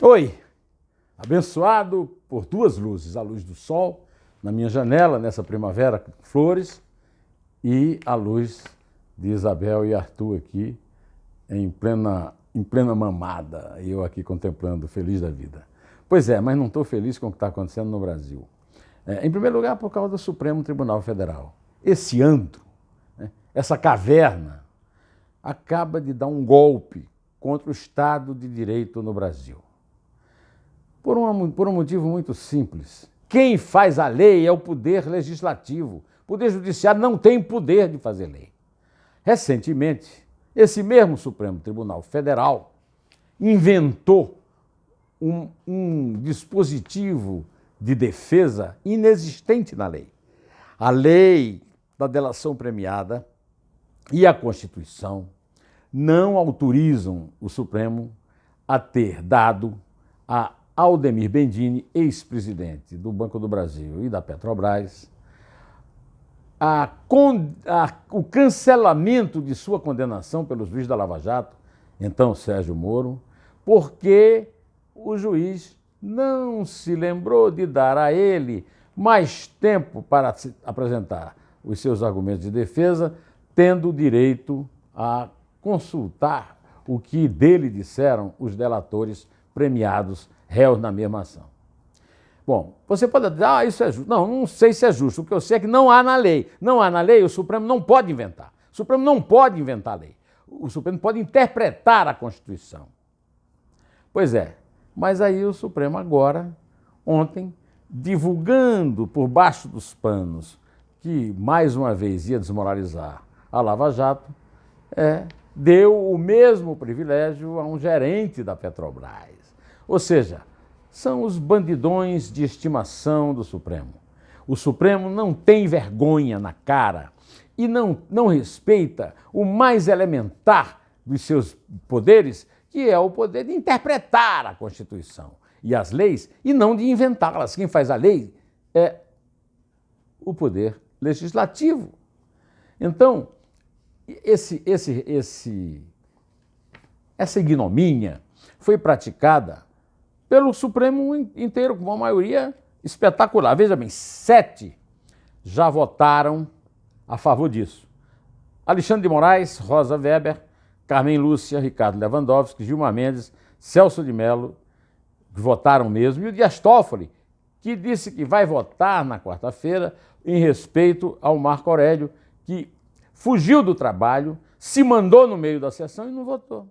Oi, abençoado por duas luzes, a luz do sol na minha janela nessa primavera com flores e a luz de Isabel e Arthur aqui em plena mamada, e eu aqui contemplando, feliz da vida. Pois é, mas não estou feliz com o que está acontecendo no Brasil. Em primeiro lugar, por causa do Supremo Tribunal Federal. Esse antro, essa caverna, acaba de dar um golpe contra o Estado de Direito no Brasil. Por um motivo muito simples. Quem faz a lei é o poder legislativo. O poder judiciário não tem poder de fazer lei. Recentemente, esse mesmo Supremo Tribunal Federal inventou um dispositivo de defesa inexistente na lei. A lei da delação premiada e a Constituição não autorizam o Supremo a ter dado a Aldemir Bendini, ex-presidente do Banco do Brasil e da Petrobras, o cancelamento de sua condenação pelo juiz da Lava Jato, então Sérgio Moro, porque o juiz não se lembrou de dar a ele mais tempo para apresentar os seus argumentos de defesa, tendo direito a consultar o que dele disseram os delatores premiados, réus na mesma ação. Bom, você pode dizer, isso é justo. Não sei se é justo. O que eu sei é que não há na lei. Não há na lei, o Supremo não pode inventar. O Supremo não pode inventar lei. O Supremo pode interpretar a Constituição. Pois é, mas aí o Supremo agora, ontem, divulgando por baixo dos panos que, mais uma vez, ia desmoralizar a Lava Jato, deu o mesmo privilégio a um gerente da Petrobras. Ou seja, são os bandidões de estimação do Supremo. O Supremo não tem vergonha na cara e não respeita o mais elementar dos seus poderes, que é o poder de interpretar a Constituição e as leis e não de inventá-las. Quem faz a lei é o poder legislativo. Então, essa ignomínia foi praticada pelo Supremo inteiro, com uma maioria espetacular. Veja bem, 7 já votaram a favor disso. Alexandre de Moraes, Rosa Weber, Carmen Lúcia, Ricardo Lewandowski, Gilmar Mendes, Celso de Mello, que votaram mesmo, e o Dias Toffoli, que disse que vai votar na quarta-feira em respeito ao Marco Aurélio, que fugiu do trabalho, se mandou no meio da sessão e não votou.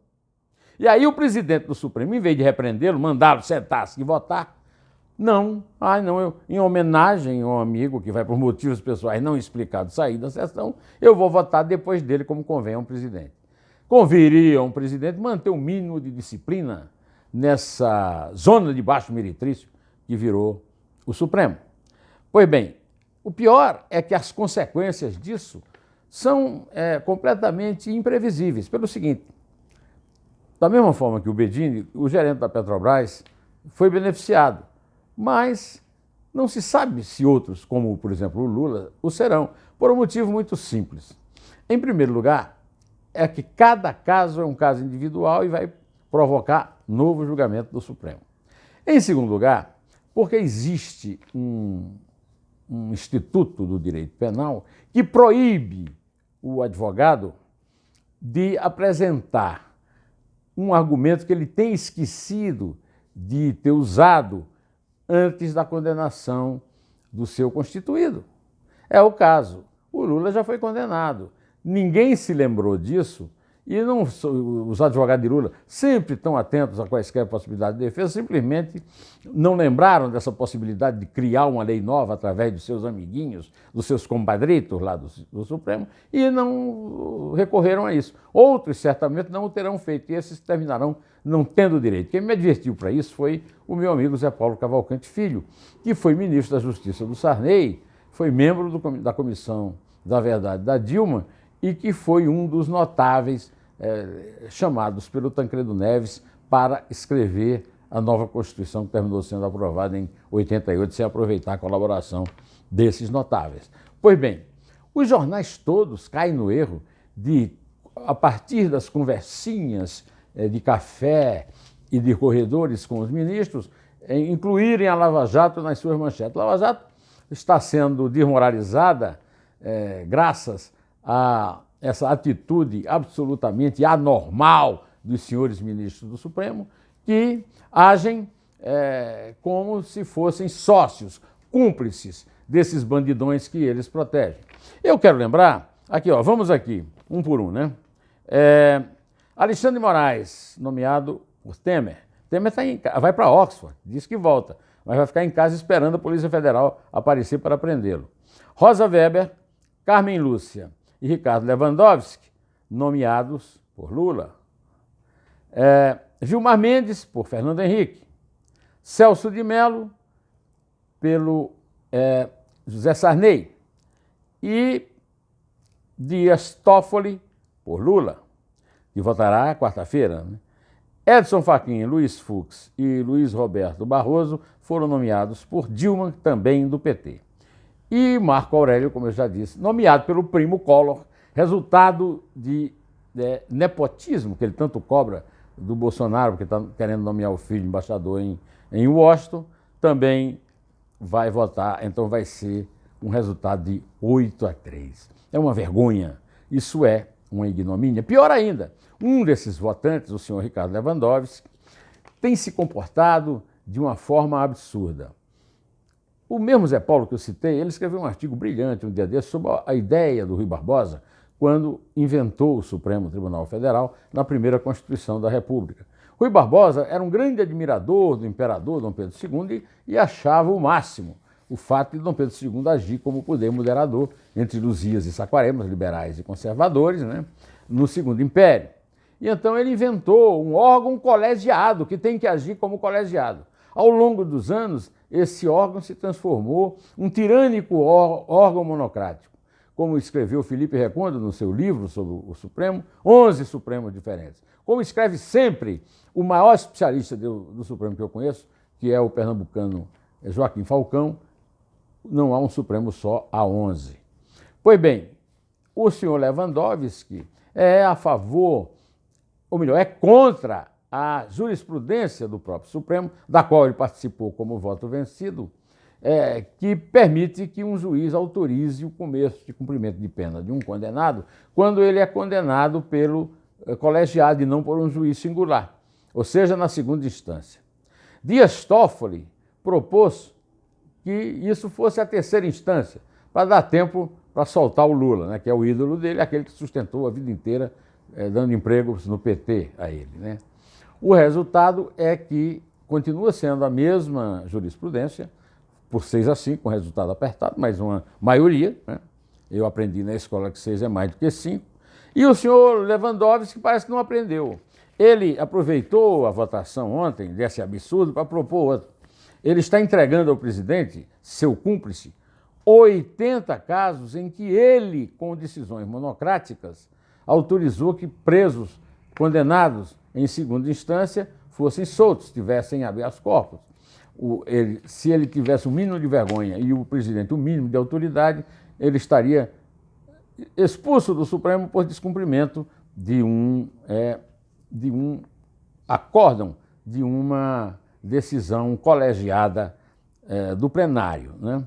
E aí o presidente do Supremo, em vez de repreendê-lo, mandá-lo sentar-se e votar, em homenagem a um amigo que vai por motivos pessoais não explicados sair da sessão, eu vou votar depois dele como convém a um presidente. Conviria a um presidente manter o mínimo de disciplina nessa zona de baixo meretrício que virou o Supremo. Pois bem, o pior é que as consequências disso são completamente imprevisíveis. Pelo seguinte, da mesma forma que o Bendini, o gerente da Petrobras, foi beneficiado, mas não se sabe se outros, como por exemplo o Lula, o serão, por um motivo muito simples. Em primeiro lugar, é que cada caso é um caso individual e vai provocar novo julgamento do Supremo. Em segundo lugar, porque existe um instituto do direito penal que proíbe o advogado de apresentar um argumento que ele tem esquecido de ter usado antes da condenação do seu constituído. É o caso. O Lula já foi condenado. Ninguém se lembrou disso e os advogados de Lula sempre estão atentos a quaisquer possibilidades de defesa, simplesmente não lembraram dessa possibilidade de criar uma lei nova através dos seus amiguinhos, dos seus compadritos lá do Supremo, e não recorreram a isso. Outros certamente não o terão feito e esses terminarão não tendo direito. Quem me advertiu para isso foi o meu amigo Zé Paulo Cavalcante Filho, que foi ministro da Justiça do Sarney, foi membro da Comissão da Verdade da Dilma e que foi um dos notáveis chamados pelo Tancredo Neves para escrever a nova Constituição que terminou sendo aprovada em 88, sem aproveitar a colaboração desses notáveis. Pois bem, os jornais todos caem no erro de, a partir das conversinhas de café e de corredores com os ministros incluírem a Lava Jato nas suas manchetes. A Lava Jato está sendo desmoralizada graças a essa atitude absolutamente anormal dos senhores ministros do Supremo, que agem como se fossem sócios, cúmplices desses bandidões que eles protegem. Eu quero lembrar, aqui, ó, vamos aqui, um por um, né? Alexandre de Moraes, nomeado por Temer. Temer vai para Oxford, diz que volta, mas vai ficar em casa esperando a Polícia Federal aparecer para prendê-lo. Rosa Weber, Carmen Lúcia e Ricardo Lewandowski, nomeados por Lula. Gilmar Mendes, por Fernando Henrique. Celso de Mello, pelo José Sarney. E Dias Toffoli, por Lula, que votará quarta-feira, né? Edson Fachin, Luiz Fux e Luiz Roberto Barroso foram nomeados por Dilma, também do PT. E Marco Aurélio, como eu já disse, nomeado pelo primo Collor, resultado de nepotismo, que ele tanto cobra do Bolsonaro, porque está querendo nomear o filho embaixador em Washington, também vai votar, então vai ser um resultado de 8-3. É uma vergonha, isso é uma ignomínia. Pior ainda, um desses votantes, o senhor Ricardo Lewandowski, tem se comportado de uma forma absurda. O mesmo Zé Paulo que eu citei, ele escreveu um artigo brilhante um dia desses sobre a ideia do Rui Barbosa quando inventou o Supremo Tribunal Federal na primeira Constituição da República. Rui Barbosa era um grande admirador do imperador Dom Pedro II e achava o máximo o fato de Dom Pedro II agir como poder moderador entre Luzias e Saquarema, liberais e conservadores, né, no Segundo Império. E então ele inventou um órgão colegiado, que tem que agir como colegiado. Ao longo dos anos, esse órgão se transformou em um tirânico órgão monocrático. Como escreveu Felipe Recondo no seu livro sobre o Supremo, 11 Supremos diferentes. Como escreve sempre o maior especialista do Supremo que eu conheço, que é o pernambucano Joaquim Falcão, não há um Supremo só, há 11. Pois bem, o senhor Lewandowski é a favor, ou melhor, é contra a jurisprudência do próprio Supremo, da qual ele participou como voto vencido, que permite que um juiz autorize o começo de cumprimento de pena de um condenado quando ele é condenado pelo colegiado e não por um juiz singular, ou seja, na segunda instância. Dias Toffoli propôs que isso fosse a terceira instância, para dar tempo para soltar o Lula, né, que é o ídolo dele, aquele que sustentou a vida inteira dando empregos no PT a ele, né? O resultado é que continua sendo a mesma jurisprudência, por 6-5, com resultado apertado, mas uma maioria, né? Eu aprendi na escola que 6 é mais do que 5. E o senhor Lewandowski parece que não aprendeu. Ele aproveitou a votação ontem desse absurdo para propor outro. Ele está entregando ao presidente, seu cúmplice, 80 casos em que ele, com decisões monocráticas, autorizou que presos condenados em segunda instância fossem soltos, tivessem habeas corpus. Se ele tivesse o mínimo de vergonha e o presidente o mínimo de autoridade, ele estaria expulso do Supremo por descumprimento de um acórdão, de uma decisão colegiada do plenário, né?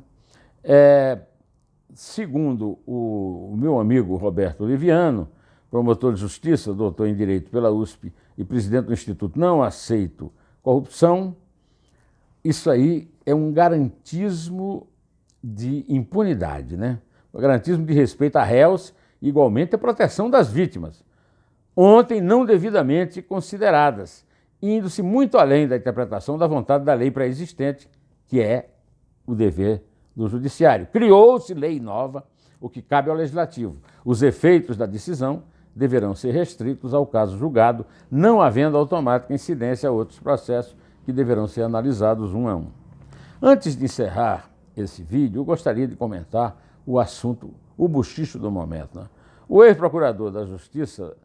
Segundo o meu amigo Roberto Oliviano, promotor de justiça, doutor em Direito pela USP e presidente do Instituto Não Aceito Corrupção, isso aí é um garantismo de impunidade, né? Um garantismo de respeito a réus e, igualmente, a proteção das vítimas, ontem não devidamente consideradas, indo-se muito além da interpretação da vontade da lei pré-existente, que é o dever do judiciário. Criou-se lei nova, o que cabe ao legislativo. Os efeitos da decisão deverão ser restritos ao caso julgado, não havendo automática incidência a outros processos que deverão ser analisados um a um. Antes de encerrar esse vídeo, eu gostaria de comentar o assunto, o bochicho do momento, né? O ex-procurador da Justiça,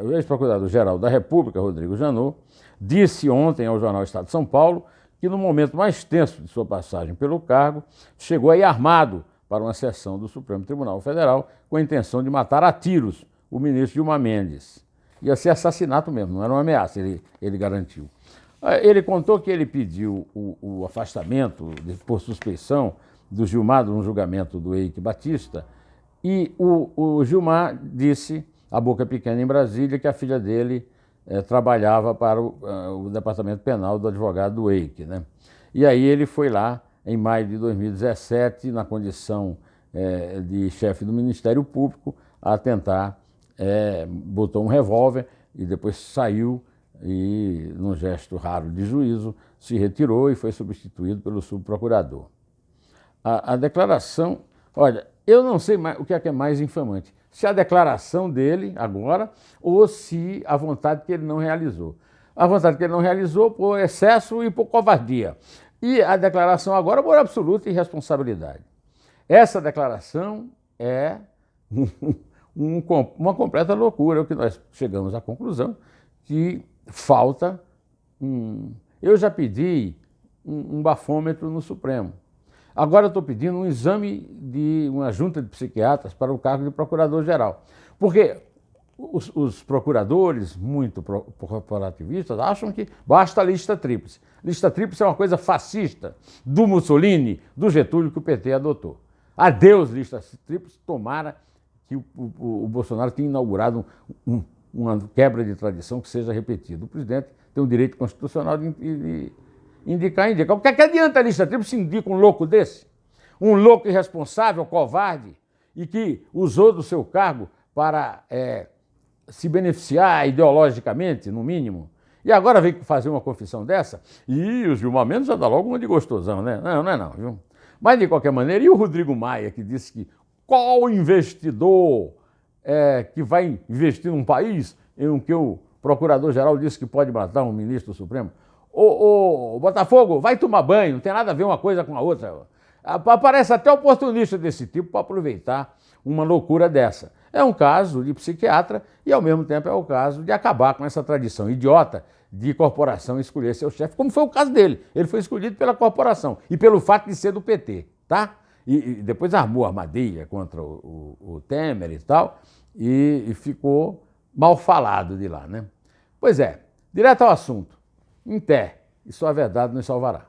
o ex-procurador-geral da República, Rodrigo Janot, disse ontem ao jornal Estado de São Paulo que no momento mais tenso de sua passagem pelo cargo, chegou aí armado para uma sessão do Supremo Tribunal Federal com a intenção de matar a tiros o ministro Gilmar Mendes. ia ser assassinato mesmo, não era uma ameaça, ele garantiu. Ele contou que ele pediu o afastamento por suspeição do Gilmar, num julgamento do Eike Batista, e o Gilmar disse, à boca pequena em Brasília, que a filha dele trabalhava para o departamento penal do advogado do Eike, né? E aí ele foi lá, em maio de 2017, na condição de chefe do Ministério Público, a tentar, botou um revólver e depois saiu e, num gesto raro de juízo, se retirou e foi substituído pelo subprocurador. A declaração, olha, eu não sei mais, o que é mais infamante, se a declaração dele agora ou se a vontade que ele não realizou. A vontade que ele não realizou por excesso e por covardia. E a declaração agora por absoluta irresponsabilidade. Essa declaração é uma completa loucura, o que nós chegamos à conclusão que falta Eu já pedi um bafômetro no Supremo. Agora eu estou pedindo um exame de uma junta de psiquiatras para o cargo de procurador-geral. Porque os procuradores, muito corporativistas, acham que basta a lista tríplice. Lista tríplice é uma coisa fascista do Mussolini, do Getúlio, que o PT adotou. Adeus, lista tríplice, tomara que o Bolsonaro tenha inaugurado uma quebra de tradição que seja repetida. O presidente tem o direito constitucional de indicar. O que adianta a lista tríplice se indica um louco desse? Um louco irresponsável, covarde, e que usou do seu cargo para se beneficiar ideologicamente, no mínimo. E agora vem fazer uma confissão dessa, e o Gilmar Mendes já dá logo uma de gostosão, né? Não é não, viu? Mas, de qualquer maneira, e o Rodrigo Maia, que disse que qual investidor que vai investir num país em que o procurador-geral disse que pode matar um ministro do Supremo? Ô, Botafogo, vai tomar banho, não tem nada a ver uma coisa com a outra. Aparece até oportunista desse tipo para aproveitar uma loucura dessa. É um caso de psiquiatra e, ao mesmo tempo, é o caso de acabar com essa tradição idiota de corporação escolher seu chefe, como foi o caso dele. Ele foi escolhido pela corporação e pelo fato de ser do PT, tá? E depois armou armadilha contra o Temer e tal, e ficou mal falado de lá, né? Pois é, direto ao assunto. Em pé, e só a verdade nos salvará.